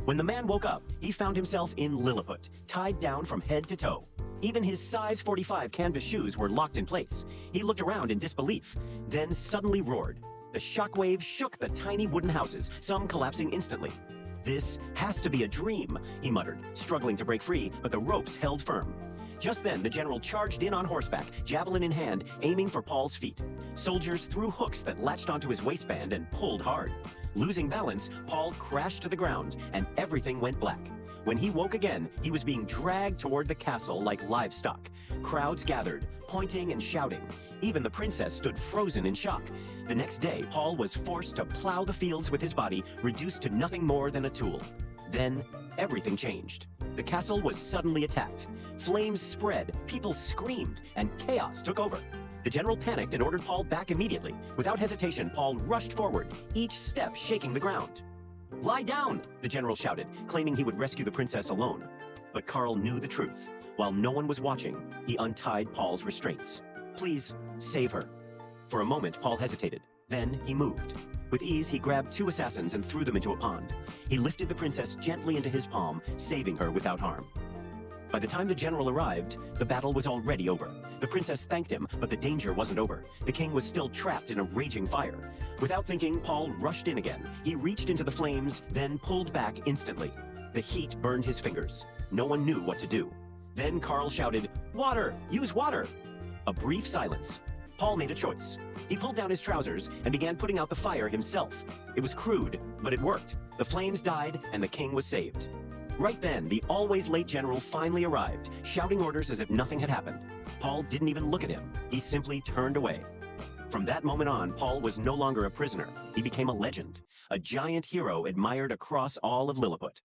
When the man woke up, he found himself in Lilliput, tied down from head to toe. Even his size 45 canvas shoes were locked in place. He looked around in disbelief, then suddenly roared. The shockwave shook the tiny wooden houses, some collapsing instantly. "This has to be a dream," he muttered, struggling to break free, but the ropes held firm. Just then, the general charged in on horseback, javelin in hand, aiming for Paul's feet. Soldiers threw hooks that latched onto his waistband and pulled hard. Losing balance, Paul crashed to the ground, and everything went black. When he woke again, he was being dragged toward the castle like livestock. Crowds gathered, pointing and shouting. Even the princess stood frozen in shock. The next day, Paul was forced to plow the fields with his body, reduced to nothing more than a tool. Then, everything changed. The castle was suddenly attacked. Flames spread, people screamed, and chaos took over. The general panicked and ordered Paul back immediately. Without hesitation, Paul rushed forward, each step shaking the ground. "Lie down!" the general shouted, claiming he would rescue the princess alone. But Karl knew the truth. While no one was watching, he untied Paul's restraints. "Please, save her." For a moment, Paul hesitated. Then he moved. With ease, he grabbed 2 assassins and threw them into a pond. He lifted the princess gently into his palm, saving her without harm. By the time the general arrived, the battle was already over. The princess thanked him, but the danger wasn't over. The king was still trapped in a raging fire. Without thinking, Paul rushed in again. He reached into the flames, then pulled back instantly. The heat burned his fingers. No one knew what to do. Then Karl shouted, "Water! Use water!" A brief silence. Paul made a choice. He pulled down his trousers and began putting out the fire himself. It was crude, but it worked. The flames died, and the king was saved. Right then, the always late general finally arrived, shouting orders as if nothing had happened. Paul didn't even look at him. He simply turned away. From that moment on, Paul was no longer a prisoner. He became a legend, a giant hero admired across all of Lilliput.